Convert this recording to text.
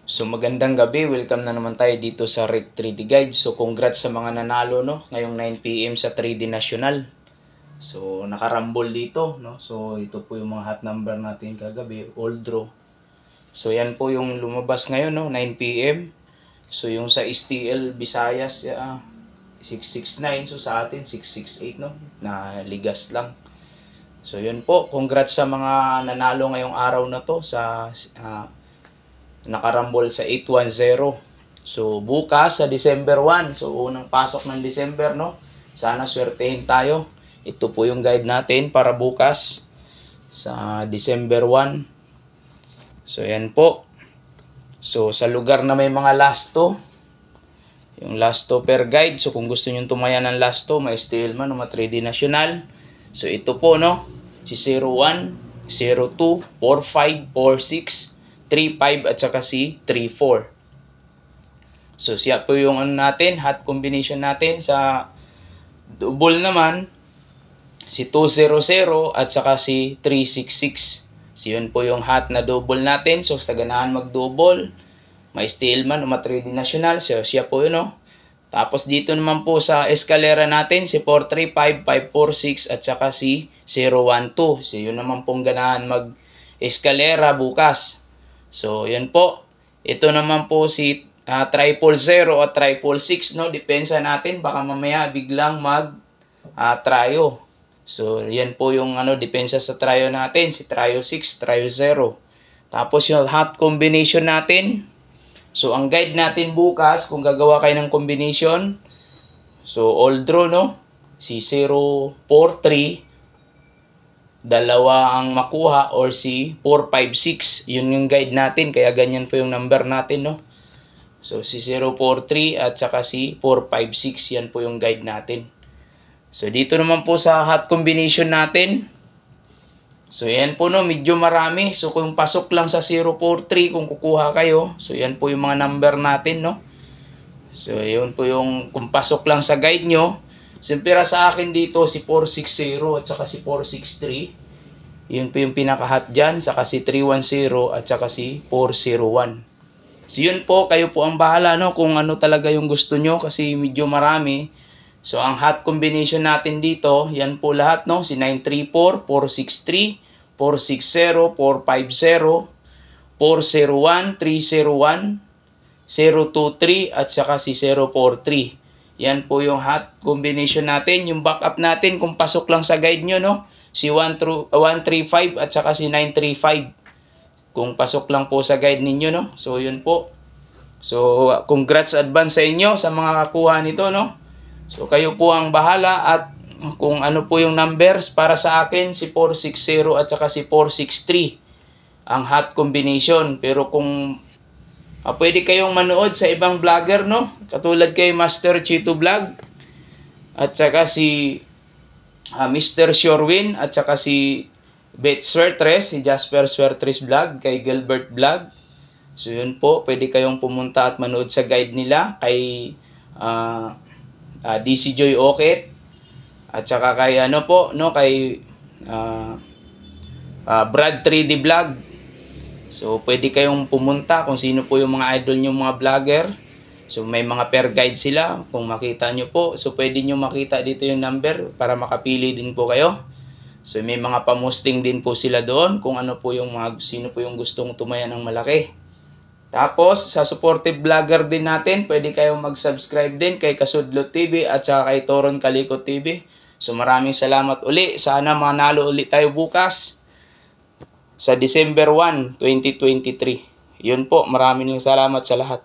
So magandang gabi, welcome na naman tayo dito sa Rec 3D Guide. So congrats sa mga nanalo no ngayong 9 PM sa 3D National. So nakarambol dito no. So ito po yung mga hot number natin kagabi, all draw. So yan po yung lumabas ngayon no, 9 PM. So yung sa STL Visayas 669, so sa atin 668 no, na ligas lang. So yun po, congrats sa mga nanalo ngayong araw na to sa nakarambol sa 810. So bukas sa December 1, so unang pasok ng December no. Sana swertehin tayo. Ito po yung guide natin para bukas sa December 1. So yan po. So sa lugar na may mga lasto, yung lasto per guide. So kung gusto niyo tumaya ng lasto, may STL man o 3D National. So ito po no, si 01, 02, 45, 46, 35 at saka si 34. So siya po yung ano natin, hot combination natin. Sa double naman si 200 at saka si 366. So yun po yung hot na double natin. So sa ganahan mag-double, may STL man o 3D National. So siya po yun no. Tapos dito naman po sa eskalera natin si 435, 546 at saka si 012. So yun naman pong ganahan mag-eskalera bukas. So, yan po. Ito naman po si 000 at 666, no? Depensa natin. Baka mamaya biglang mag-tryo. So, yan po yung depensa sa tryo natin. Si tryo 6, tryo 0. Tapos yung hot combination natin. So, ang guide natin bukas, kung gagawa kayo ng combination. So, all draw, no? Si 043. Dalawa ang makuha or si 456. Yun yung guide natin. Kaya ganyan po yung number natin, no? So, si 043 at saka si 456. Yan po yung guide natin. So, dito naman po sa hot combination natin. So, yan po, no? Medyo marami. So, kung pasok lang sa 043, kung kukuha kayo. So, yan po yung mga number natin, no? So, yun po yung kung pasok lang sa guide nyo. Simpira sa akin dito si 460 at saka si 463. Yun po yung pinaka-hot dyan. Saka si 310 at saka si 401. So yun po, kayo po ang bahala no kung ano talaga yung gusto nyo kasi medyo marami. So ang hot combination natin dito, yan po lahat no. Si 934, 463, 460, 450, 401, 301, 023 at saka si 043. Yan po yung hot combination natin. Yung backup natin, kung pasok lang sa guide nyo, no? Si 135 at saka si 935. Kung pasok lang po sa guide ninyo, no? So, yun po. So, congrats advance sa inyo sa mga kakuha nito, no? So, kayo po ang bahala at kung ano po yung numbers para sa akin, si 460 at saka si 463 ang hot combination. Pero kung pwede kayong manood sa ibang vlogger, no? Katulad kay Master Chito Vlog. At saka si Mr. Shorewin. At saka si Bet Swertres. Si Jasper Swertres Vlog. Kay Gilbert Vlog. So yun po. Pwede kayong pumunta at manood sa guide nila. Kay DC Joy Okit. At saka kay kay Brad 3D Vlog. So, pwede kayong pumunta kung sino po yung mga idol nyo, mga vlogger. So, may mga per guide sila kung makita nyo po. So, pwede nyo makita dito yung number para makapili din po kayo. So, may mga pamusting din po sila doon kung ano po yung sino po yung gustong tumaya ng malaki. Tapos, sa supportive vlogger din natin, pwede kayong mag-subscribe din kay Kasudlo TV at saka kay Toron Kalikot TV. So, maraming salamat uli. Sana manalo uli tayo bukas sa December 1, 2023. Yun po, maraming salamat sa lahat.